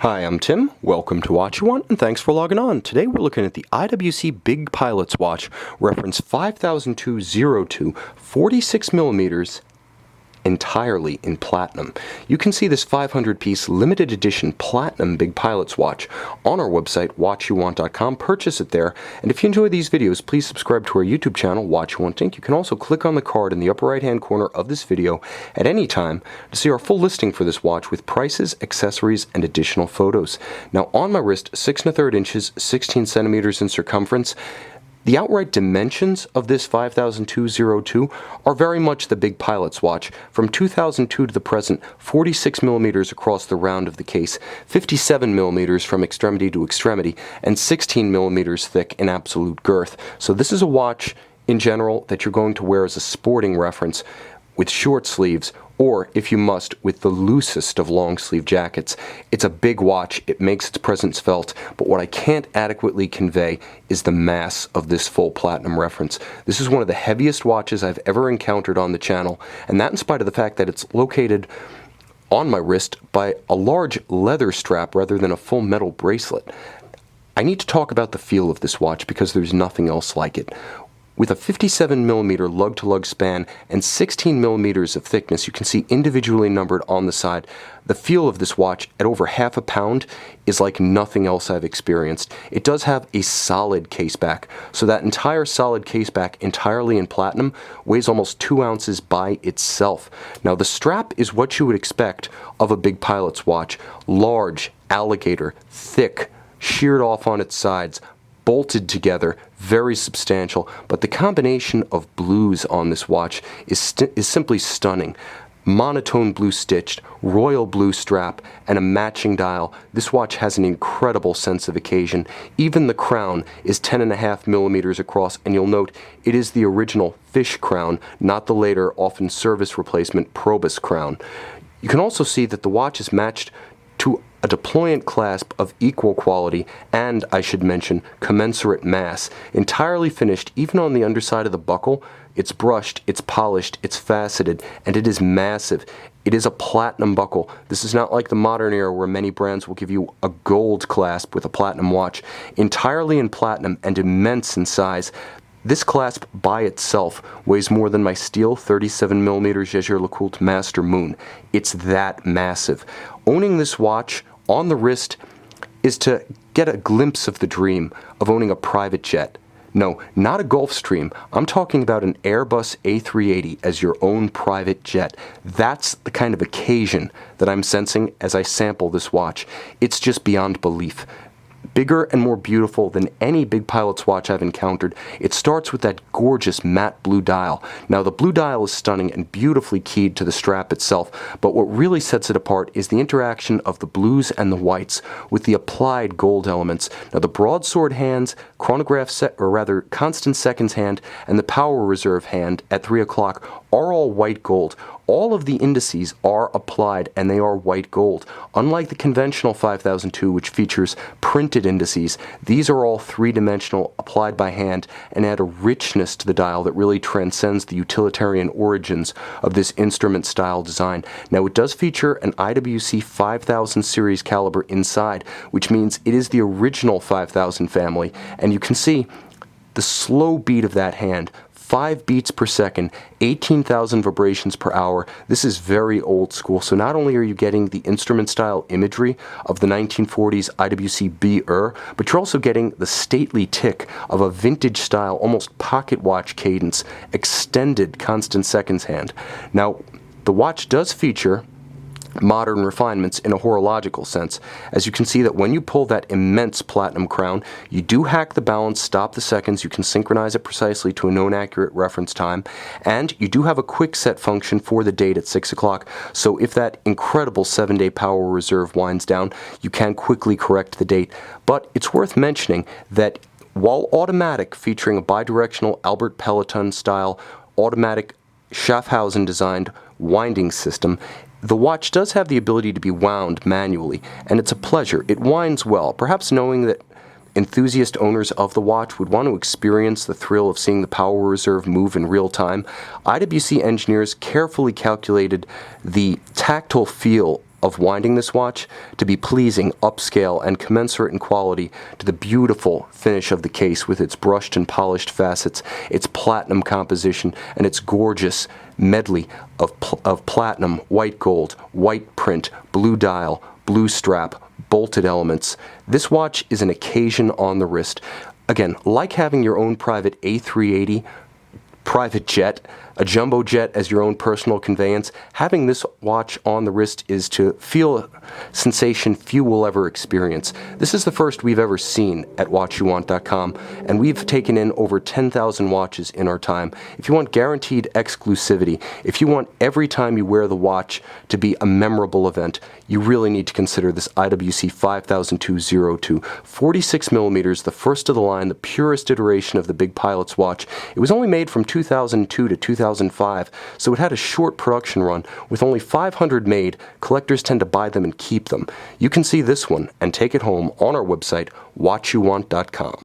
Hi, I'm Tim. Welcome to Watch You Want, and thanks for logging on. Today we're looking at the IWC Big Pilot's Watch, reference 50202, 46 millimeters, entirely in platinum. You can see this 500-piece limited edition platinum Big Pilot's watch on our website, watchyouwant.com. Purchase it there. And if you enjoy these videos, please subscribe to our YouTube channel, Watch You Want Inc. You can also click on the card in the upper right-hand corner of this video at any time to see our full listing for this watch with prices, accessories, and additional photos. Now, on my wrist, 6 1/3 inches, 16 centimeters in circumference. The outright dimensions of this 50202 are very much the Big Pilot's watch. From 2002 to the present, 46 millimeters across the round of the case, 57 millimeters from extremity to extremity, and 16 millimeters thick in absolute girth. So this is a watch, in general, that you're going to wear as a sporting reference with short sleeves, or, if you must, with the loosest of long-sleeve jackets. It's a big watch, it makes its presence felt, but what I can't adequately convey is the mass of this full platinum reference. This is one of the heaviest watches I've ever encountered on the channel, and that in spite of the fact that it's located on my wrist by a large leather strap rather than a full metal bracelet. I need to talk about the feel of this watch because there's nothing else like it. With a 57 millimeter lug-to-lug span and 16 millimeters of thickness, you can see individually numbered on the side. The feel of this watch at over half a pound is like nothing else I've experienced. It does have a solid caseback, so that entire solid caseback entirely in platinum weighs almost 2 ounces by itself. Now the strap is what you would expect of a Big Pilot's watch. Large, alligator, thick, sheared off on its sides, bolted together, very substantial, but the combination of blues on this watch is simply stunning. Monotone blue stitched, royal blue strap, and a matching dial. This watch has an incredible sense of occasion. Even the crown is 10.5 millimeters across, and you'll note it is the original fish crown, not the later, often service replacement Probus crown. You can also see that the watch is matched to a deployant clasp of equal quality and, I should mention, commensurate mass. Entirely finished, even on the underside of the buckle. It's brushed, it's polished, it's faceted, and it is massive. It is a platinum buckle. This is not like the modern era where many brands will give you a gold clasp with a platinum watch. Entirely in platinum and immense in size. This clasp by itself weighs more than my steel 37mm Jaeger-LeCoultre Master Moon. It's that massive. Owning this watch on the wrist is to get a glimpse of the dream of owning a private jet. No, not a Gulfstream. I'm talking about an Airbus A380 as your own private jet. That's the kind of occasion that I'm sensing as I sample this watch. It's just beyond belief. Bigger and more beautiful than any Big Pilot's watch I've encountered. It starts with that gorgeous matte blue dial. Now the blue dial is stunning and beautifully keyed to the strap itself, but what really sets it apart is the interaction of the blues and the whites with the applied gold elements. Now the broadsword hands, chronograph set, or rather constant seconds hand, and the power reserve hand at 3 o'clock are all white gold. All of the indices are applied and they are white gold. Unlike the conventional 5002, which features printed indices, these are all three-dimensional, applied by hand, and add a richness to the dial that really transcends the utilitarian origins of this instrument style design. Now it does feature an IWC 5000 series caliber inside, which means it is the original 5000 family, and you can see the slow beat of that hand. 5 beats per second, 18,000 vibrations per hour. This is very old school. So not only are you getting the instrument style imagery of the 1940s IWC B-er, but you're also getting the stately tick of a vintage style, almost pocket watch cadence, extended constant seconds hand. Now, the watch does feature modern refinements in a horological sense, as you can see that when you pull that immense platinum crown, you do hack the balance, stop the seconds, you can synchronize it precisely to a known accurate reference time, and you do have a quick set function for the date at 6 o'clock, so if that incredible 7-day power reserve winds down, you can quickly correct the date. But it's worth mentioning that while automatic, featuring a bidirectional Albert Peloton style automatic Schaffhausen designed winding system, the watch does have the ability to be wound manually, and it's a pleasure. It winds well, perhaps knowing that enthusiast owners of the watch would want to experience the thrill of seeing the power reserve move in real time. IWC engineers carefully calculated the tactile feel of winding this watch to be pleasing, upscale, and commensurate in quality to the beautiful finish of the case with its brushed and polished facets, its platinum composition, and its gorgeous medley of platinum, white gold, white print, blue dial, blue strap, bolted elements. This watch is an occasion on the wrist. Again, like having your own private A380 private jet, a jumbo jet as your own personal conveyance, having this watch on the wrist is to feel a sensation few will ever experience. This is the first we've ever seen at WatchYouWant.com, and we've taken in over 10,000 watches in our time. If you want guaranteed exclusivity, if you want every time you wear the watch to be a memorable event, you really need to consider this IWC 500202, 46 millimeters, the first of the line, the purest iteration of the Big Pilot's watch. It was only made from 2002 to 2005, so it had a short production run. With only 500 made, collectors tend to buy them and keep them. You can see this one and take it home on our website, WatchYouWant.com.